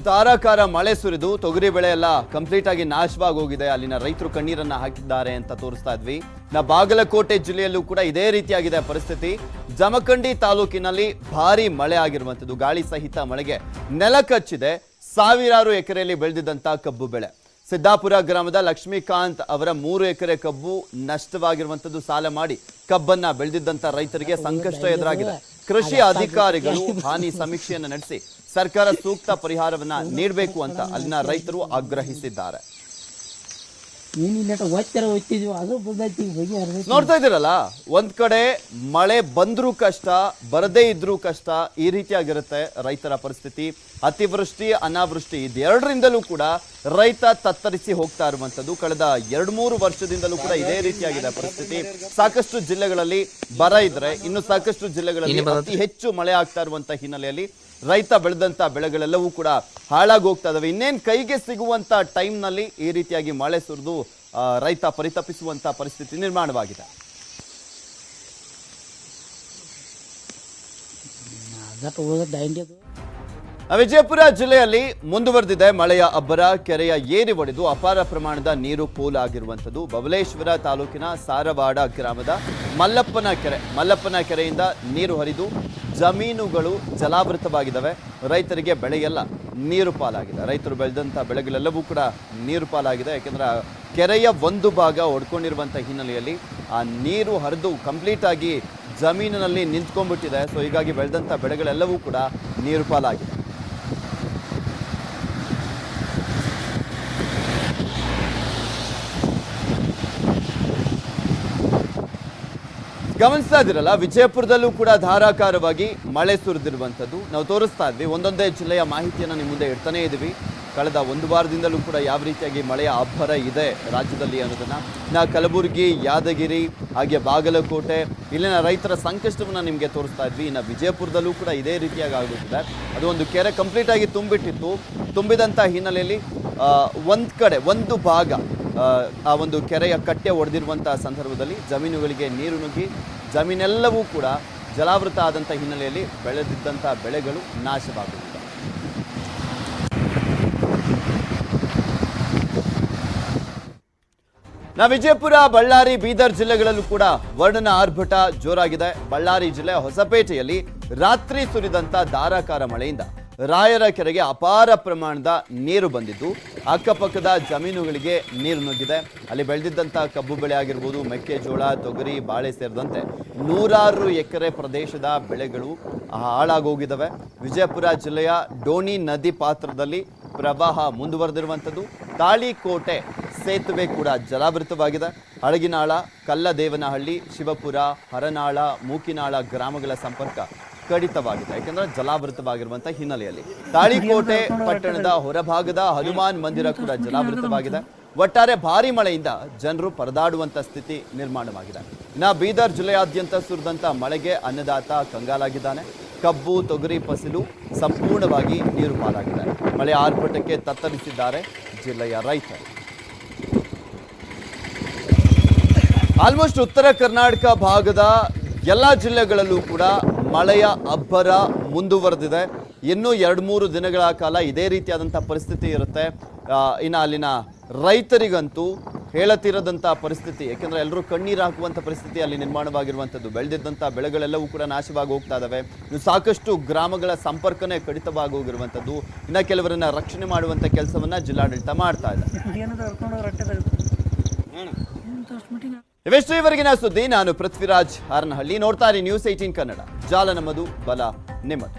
ಧಾರಾಕಾರ ಮಳೆ ಸುರಿದು ತೊಗರಿ ಬೆಳೆ ಎಲ್ಲ ಕಂಪ್ಲೀಟ್ ಆಗಿ ನಾಶವಾಗಿ ಹೋಗಿದೆ. ಅಲ್ಲಿನ ರೈತರು ಕಣ್ಣೀರನ್ನ ಹಾಕಿದ್ದಾರೆ ಅಂತ ತೋರಿಸ್ತಾ ಇದ್ವಿ. ಬಾಗಲಕೋಟೆ ಜಿಲ್ಲೆಯಲ್ಲೂ ಕೂಡ ಇದೇ ರೀತಿಯಾಗಿದೆ ಪರಿಸ್ಥಿತಿ. ಜಮಖಂಡಿ ತಾಲೂಕಿನಲ್ಲಿ ಭಾರಿ ಮಳೆ ಆಗಿರುವಂತದ್ದು, ಗಾಳಿ ಸಹಿತ ಮಳೆಗೆ ನೆಲ ಕಚ್ಚಿದೆ. ಸಾವಿರಾರು ಎಕರೆಯಲ್ಲಿ ಬೆಳೆದಿದ್ದಂತ ಕಬ್ಬು ಬೆಳೆ. ಸಿದ್ದಾಪುರ ಗ್ರಾಮದ ಲಕ್ಷ್ಮೀಕಾಂತ್ ಅವರ 3 ಎಕರೆ ಕಬ್ಬು ನಷ್ಟವಾಗಿರುವಂತದ್ದು. ಸಾಲ ಮಾಡಿ ಕಬ್ಬನ್ನ ಬೆಳೆದಿದ್ದಂತ ರೈತರಿಗೆ ಸಂಕಷ್ಟ ಎದುರಾಗಿದೆ. ಕೃಷಿ ಅಧಿಕಾರಿಗಳು ಹಾನಿ ಸಮೀಕ್ಷೆಯನ್ನು ನಡೆಸಿ ಸರ್ಕಾರ ಸೂಕ್ತ ಪರಿಹಾರವನ್ನ ನೀಡಬೇಕು ಅಂತ ಅಲ್ಲಿನ ರೈತರು ಆಗ್ರಹಿಸಿದ್ದಾರೆ. ನೋಡ್ತಾ ಇದ್ದೀರಲ್ಲ, ಒಂದ್ ಕಡೆ ಮಳೆ ಬಂದ್ರೂ ಕಷ್ಟ, ಬರದೇ ಇದ್ರೂ ಕಷ್ಟ, ಈ ರೀತಿಯಾಗಿರುತ್ತೆ ರೈತರ ಪರಿಸ್ಥಿತಿ. ಅತಿವೃಷ್ಟಿ ಅನಾವೃಷ್ಟಿ ಇದೆರಡರಿಂದಲೂ ಕೂಡ ರೈತ ತತ್ತರಿಸಿ ಹೋಗ್ತಾ ಇರುವಂತದ್ದು. ಕಳೆದ 2-3 ವರ್ಷದಿಂದಲೂ ಕೂಡ ಇದೇ ರೀತಿಯಾಗಿದೆ ಪರಿಸ್ಥಿತಿ. ಸಾಕಷ್ಟು ಜಿಲ್ಲೆಗಳಲ್ಲಿ ಬರ ಇದ್ರೆ, ಇನ್ನು ಸಾಕಷ್ಟು ಜಿಲ್ಲೆಗಳಲ್ಲಿ ಅತಿ ಹೆಚ್ಚು ಮಳೆ ಆಗ್ತಾ ಇರುವಂತ ಹಿನ್ನೆಲೆಯಲ್ಲಿ ರೈತ ಬೆಳೆದಂತ ಬೆಳೆಗಳೆಲ್ಲವೂ ಕೂಡ ಹಾಳಾಗಿ ಹೋಗ್ತಾ ಇದಾವೆ. ಇನ್ನೇನು ಕೈಗೆ ಸಿಗುವಂತ ಟೈಮ್ ನಲ್ಲಿ ಈ ರೀತಿಯಾಗಿ ಮಳೆ ಸುರಿದು ರೈತ ಪರಿತಪಿಸುವಂತ ಪರಿಸ್ಥಿತಿ ನಿರ್ಮಾಣವಾಗಿದೆ. ವಿಜಯಪುರ ಜಿಲ್ಲೆಯಲ್ಲಿ ಮುಂದುವರೆದಿದೆ ಮಳೆಯ ಅಬ್ಬರ. ಕೆರೆಯ ಏರಿ ಒಡೆದು ಅಪಾರ ಪ್ರಮಾಣದ ನೀರು ಪೋಲಾಗಿರುವಂಥದ್ದು. ಬಬಲೇಶ್ವರ ತಾಲೂಕಿನ ಸಾರವಾಡ ಗ್ರಾಮದ ಮಲ್ಲಪ್ಪನ ಕೆರೆಯಿಂದ ನೀರು ಹರಿದು ಜಮೀನುಗಳು ಜಲಾವೃತವಾಗಿದ್ದಾವೆ. ರೈತರಿಗೆ ಬೆಳೆಯೆಲ್ಲ ನೀರು ಪಾಲಾಗಿದೆ. ರೈತರು ಬೆಳೆದಂಥ ಬೆಳೆಗಳೆಲ್ಲವೂ ಕೂಡ ನೀರು ಪಾಲಾಗಿದೆ. ಯಾಕೆಂದ್ರೆ ಕೆರೆಯ ಒಂದು ಭಾಗ ಒಡ್ಕೊಂಡಿರುವಂಥ ಹಿನ್ನೆಲೆಯಲ್ಲಿ ಆ ನೀರು ಹರಿದು ಕಂಪ್ಲೀಟ್ ಆಗಿ ಜಮೀನಿನಲ್ಲಿ ನಿಂತ್ಕೊಂಡ್ಬಿಟ್ಟಿದೆ. ಸೊ ಹೀಗಾಗಿ ಬೆಳೆದಂಥ ಬೆಳೆಗಳೆಲ್ಲವೂ ಕೂಡ ನೀರು ಪಾಲಾಗಿದೆ. ಗಮನಿಸ್ತಾ ಇದ್ದೀರಲ್ಲ, ವಿಜಯಪುರದಲ್ಲೂ ಕೂಡ ಧಾರಾಕಾರವಾಗಿ ಮಳೆ ಸುರಿದಿರುವಂಥದ್ದು ನಾವು ತೋರಿಸ್ತಾ ಇದ್ವಿ. ಒಂದೊಂದೇ ಜಿಲ್ಲೆಯ ಮಾಹಿತಿಯನ್ನು ನಿಮ್ಮ ಮುಂದೆ ಇಡ್ತಾನೇ ಇದ್ವಿ. ಕಳೆದ 1 ವಾರದಿಂದಲೂ ಕೂಡ ಯಾವ ರೀತಿಯಾಗಿ ಮಳೆಯ ಅಬ್ಬರ ಇದೆ ರಾಜ್ಯದಲ್ಲಿ ಅನ್ನೋದನ್ನ ಕಲಬುರಗಿ, ಯಾದಗಿರಿ, ಹಾಗೆ ಬಾಗಲಕೋಟೆ ಇಲ್ಲಿನ ರೈತರ ಸಂಕಷ್ಟವನ್ನು ನಿಮಗೆ ತೋರಿಸ್ತಾ ಇದ್ವಿ. ಇನ್ನು ವಿಜಯಪುರದಲ್ಲೂ ಕೂಡ ಇದೇ ರೀತಿಯಾಗಿ ಆಗುತ್ತಿದೆ. ಅದು ಒಂದು ಕೆರೆ ಕಂಪ್ಲೀಟ್ ಆಗಿ ತುಂಬಿಟ್ಟಿತ್ತು. ತುಂಬಿದಂಥ ಹಿನ್ನೆಲೆಯಲ್ಲಿ ಒಂದು ಭಾಗ ಆ ಒಂದು ಕೆರೆಯ ಕಟ್ಟೆ ಒಡೆದಿರುವಂತಹ ಸಂದರ್ಭದಲ್ಲಿ ಜಮೀನುಗಳಿಗೆ ನೀರು ನುಗ್ಗಿ ಜಮೀನೆಲ್ಲವೂ ಕೂಡ ಜಲಾವೃತ ಆದಂಥ ಹಿನ್ನೆಲೆಯಲ್ಲಿ ಬೆಳೆದಿದ್ದಂಥ ಬೆಳೆಗಳು ನಾಶವಾಗುತ್ತಿದೆ. ವಿಜಯಪುರ, ಬಳ್ಳಾರಿ, ಬೀದರ್ ಜಿಲ್ಲೆಗಳಲ್ಲೂ ಕೂಡ ವರ್ಣನ ಆರ್ಭಟ ಜೋರಾಗಿದೆ. ಬಳ್ಳಾರಿ ಜಿಲ್ಲೆ ಹೊಸಪೇಟೆಯಲ್ಲಿ ರಾತ್ರಿ ಸುರಿದಂತ ಧಾರಾಕಾರ ಮಳೆಯಿಂದ ರಾಯರ ಕೆರೆಗೆ ಅಪಾರ ಪ್ರಮಾಣದ ನೀರು ಬಂದಿದ್ದು ಅಕ್ಕಪಕ್ಕದ ಜಮೀನುಗಳಿಗೆ ನೀರು ನುಗ್ಗಿದೆ. ಅಲ್ಲಿ ಬೆಳೆದಿದ್ದಂಥ ಕಬ್ಬು ಬೆಳೆ ಆಗಿರ್ಬೋದು, ಮೆಕ್ಕೆಜೋಳ, ತೊಗರಿ, ಬಾಳೆ ಸೇರಿದಂತೆ 100 ಎಕರೆ ಪ್ರದೇಶದ ಬೆಳೆಗಳು ಹಾಳಾಗೋಗಿದ್ದಾವೆ. ವಿಜಯಪುರ ಜಿಲ್ಲೆಯ ಡೋಣಿ ನದಿ ಪಾತ್ರದಲ್ಲಿ ಪ್ರವಾಹ ಮುಂದುವರೆದಿರುವಂಥದ್ದು. ತಾಳಿಕೋಟೆ ಸೇತುವೆ ಕೂಡ ಜಲಾವೃತವಾಗಿದೆ. ಹಳಗಿನಾಳ, ಕಲ್ಲದೇವನಹಳ್ಳಿ, ಶಿವಪುರ, ಹರನಾಳ, ಮೂಕಿನಾಳ ಗ್ರಾಮಗಳ ಸಂಪರ್ಕ ಕಡಿತವಾಗಿದೆ. ಯಾಕಂದ್ರೆ ಜಲಾವೃತವಾಗಿರುವಂತಹ ಹಿನ್ನೆಲೆಯಲ್ಲಿ ತಾಳಿಕೋಟೆ ಪಟ್ಟಣದ ಹೊರಭಾಗದ ಹನುಮಾನ್ ಮಂದಿರ ಕೂಡ ಜಲಾವೃತವಾಗಿದೆ. ಒಟ್ಟಾರೆ ಭಾರಿ ಮಳೆಯಿಂದ ಜನರು ಪರದಾಡುವಂತ ಸ್ಥಿತಿ ನಿರ್ಮಾಣವಾಗಿದೆ. ಇನ್ನು ಬೀದರ್ ಜಿಲ್ಲೆಯಾದ್ಯಂತ ಸುರಿದಂತ ಮಳೆಗೆ ಅನ್ನದಾತ ಕಂಗಾಲಾಗಿದ್ದಾನೆ. ಕಬ್ಬು, ತೊಗರಿ ಫಸಲು ಸಂಪೂರ್ಣವಾಗಿ ನೀರು ಪಾಲಾಗಿದೆ. ಮಳೆ ಆರ್ಭಟಕ್ಕೆ ತತ್ತರಿಸಿದ್ದಾರೆ ಜಿಲ್ಲೆಯ ರೈತರು. ಆಲ್ಮೋಸ್ಟ್ ಉತ್ತರ ಕರ್ನಾಟಕ ಭಾಗದ ಎಲ್ಲ ಜಿಲ್ಲೆಗಳಲ್ಲೂ ಕೂಡ ಮಳೆಯ ಅಬ್ಬರ ಮುಂದುವರೆದಿದೆ. ಇನ್ನೂ 2-3 ದಿನಗಳ ಕಾಲ ಇದೇ ರೀತಿಯಾದಂಥ ಪರಿಸ್ಥಿತಿ ಇರುತ್ತೆ. ಇನ್ನು ಅಲ್ಲಿನ ರೈತರಿಗಂತೂ ಹೇಳತಿರದಂಥ ಪರಿಸ್ಥಿತಿ. ಯಾಕೆಂದರೆ ಎಲ್ಲರೂ ಕಣ್ಣೀರು ಹಾಕುವಂಥ ಪರಿಸ್ಥಿತಿ ಅಲ್ಲಿ ನಿರ್ಮಾಣವಾಗಿರುವಂಥದ್ದು. ಬೆಳೆದಿದ್ದಂಥ ಬೆಳೆಗಳೆಲ್ಲವೂ ಕೂಡ ನಾಶವಾಗಿ ಹೋಗ್ತಾ ಇದ್ದಾವೆ. ಸಾಕಷ್ಟು ಗ್ರಾಮಗಳ ಸಂಪರ್ಕನೇ ಕಡಿತವಾಗಿ ಹೋಗಿರುವಂಥದ್ದು. ಇನ್ನು ಕೆಲವರನ್ನ ರಕ್ಷಣೆ ಮಾಡುವಂಥ ಕೆಲಸವನ್ನ ಜಿಲ್ಲಾಡಳಿತ ಮಾಡ್ತಾ ಇದೆ. ಇವೆಷ್ಟು ಇವರೆಗಿನ ಸುದ್ದಿ. ನಾನು ಪೃಥ್ವಿರಾಜ್ ಹಾರನಹಳ್ಳಿ. ನೋಡ್ತಾ ಇರಿ ನ್ಯೂಸ್ 18 ಕನ್ನಡ. ಜಾಲ ನಮ್ಮದು, ಬಲ ನಿಮ್ಮದು.